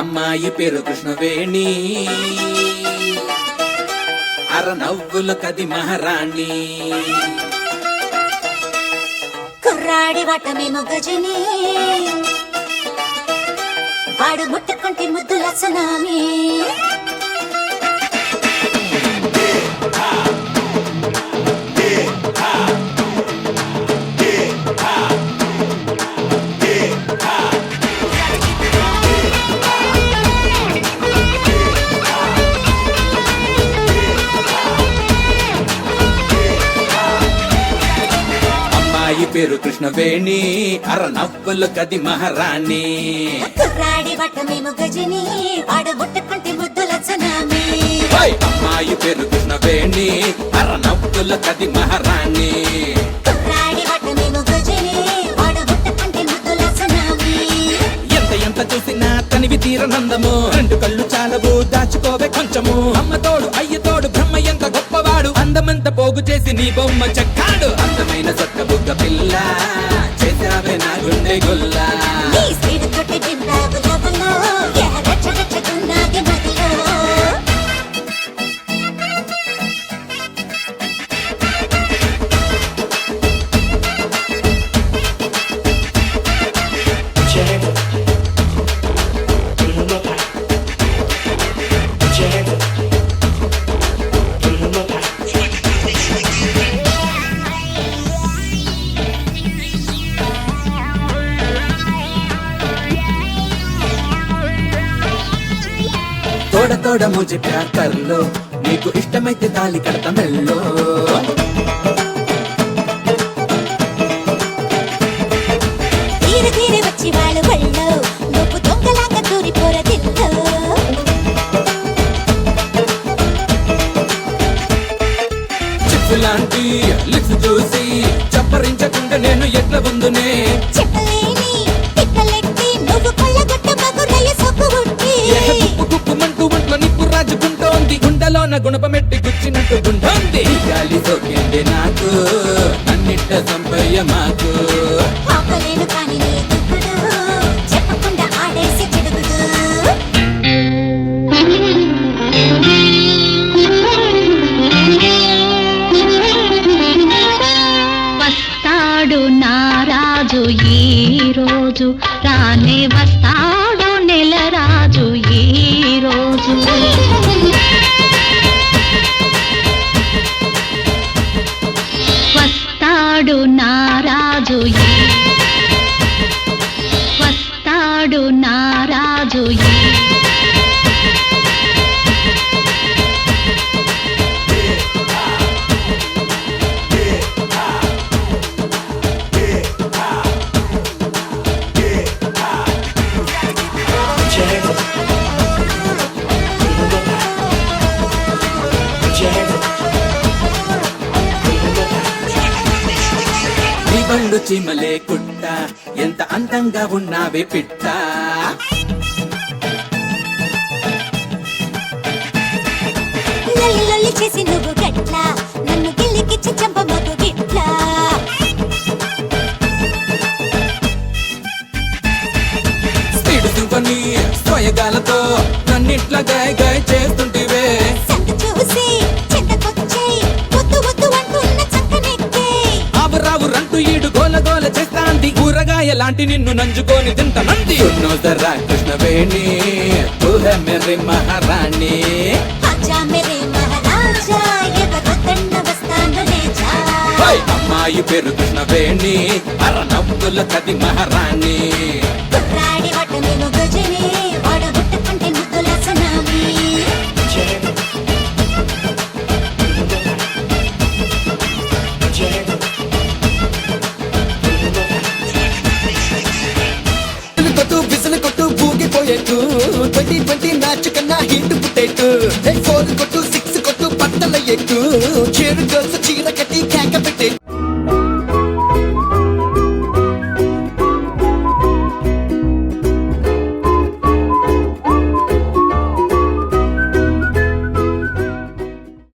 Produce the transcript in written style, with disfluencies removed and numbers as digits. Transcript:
అమ్మాయి పేరు కృష్ణవేణి, అర నవ్వుల కది మహారాణి. కుర్రాడి వటమేమో గజని, వాడు ముట్టుకుంటే ముద్దుల సునామీ. అమ్మాయి పేరు కృష్ణవేణి, అర నవ్వుల కది మహారాణి. కుర్రాడి వటమేమో గజని, వాడు ముట్టుకుంటే ముద్దుల సునామీ. అమ్మాయి పేరు కృష్ణవేణి, అర నవ్వుల కది మహారాణి. కుర్రాడి వటమేమో గజని, వాడు ముట్టుకుంటే ముద్దుల సునామీ. ఎంత ఎంత చూసినా తనివి తీరనందము, రెండు కళ్ళు చాలవు దాచుకోవే కొంచెము. అమ్మ తోడు అయ్య తోడు బ్రహ్మ ఎంత గొప్పవాడు, అందమంత పోగు చేసి నీ బొమ్మ చెక్కాడు. అందమైన సొక్క బుగ్గ పిల్ల చేసావే నా గుండె గుల్లా. నీ స్పీడ్ తోటి జిందాగు లవలో, రచ్చ రచ్చకున్నాది మదిలో. తోడ తోడ ముझे प्यार कर लो, నీకు ఇష్టమైతే తాళి కడతా మెల్లో. తీరు తీరు వచ్చి వాళ్ళు బళ్ళో, నువ్వు దొంగలాగా దూరిపోర దిల్లో. చిప్పు లాంటి లిప్స్ చూసి చప్పరించకుండా నేను ఎట్లా ఉందునే. చెప్పలేని తిక్కలెట్టి నువ్వు కొల్లగొట్ట మగురయ్య సొక్కుబుట్టి. గుప్పు గుప్పుమంటూ ఒంట్లో నిప్పు రాజుకుంటోంది, గుండెలోన గుణపమెట్టి గుచ్చినట్టు గుంటోంది. గాలి సోకింది నాకు, అన్నిట్ట సంపయ్య మాకు. ఆపలేను కాని నీ దుక్కుడు, చెప్పకుండా ఆడేసి చెడుగుడు. వస్తాడు నారాజు ఈ రోజు, రానే వస్తాడు నెల రాజు ఈ రోజు. వస్తాడు నారాజు వస్తాడు నారాజు నీ బండు చీమలే కుట్ట, ఎంత అందంగా ఉన్నావే పిట్ట. లల్లి లల్లి చేసి నువ్వు గట్లా, నన్ను గిల్లికిచ్చి చంపమగు గిట్లా. స్పీడ్ సింఫనీ స్వయగాలతో నన్నిట్లా గాయ గాయ చేస్తుంటివే. సంత చూసి చింతకొచ్చే, వద్దు వద్దు అంటున్న చక్కనెక్కే. ఆవురావు రంటూ ఈడు గోల గోల చేస్తాంది, కూరగాయ లాంటి నిన్ను నంజుకొని తింటనంది. సున్నోదరా కృష్ణవేణి, తూ హై మేరీ మహారాణి. ఆజా మేరే మహారాజా, ఎవరు దండ వస్తాను లేజా. అమ్మాయి పేరు కృష్ణవేణి, అర నవ్వుల కది మహారాణి. కుర్రాడి వటమేమో గజని, వాడు ముట్టుకుంటే ముద్దుల సునామీ. కొట్టు బిసిలు కొట్టు ఊగిపోయేట్టు, 2020 మ్యాచ్ కన్నా హిట్ పుట్టేట్టు. 4 కొట్టు 6 కొట్టు పట్టల ఎట్టు, చేరు గర్ల్స్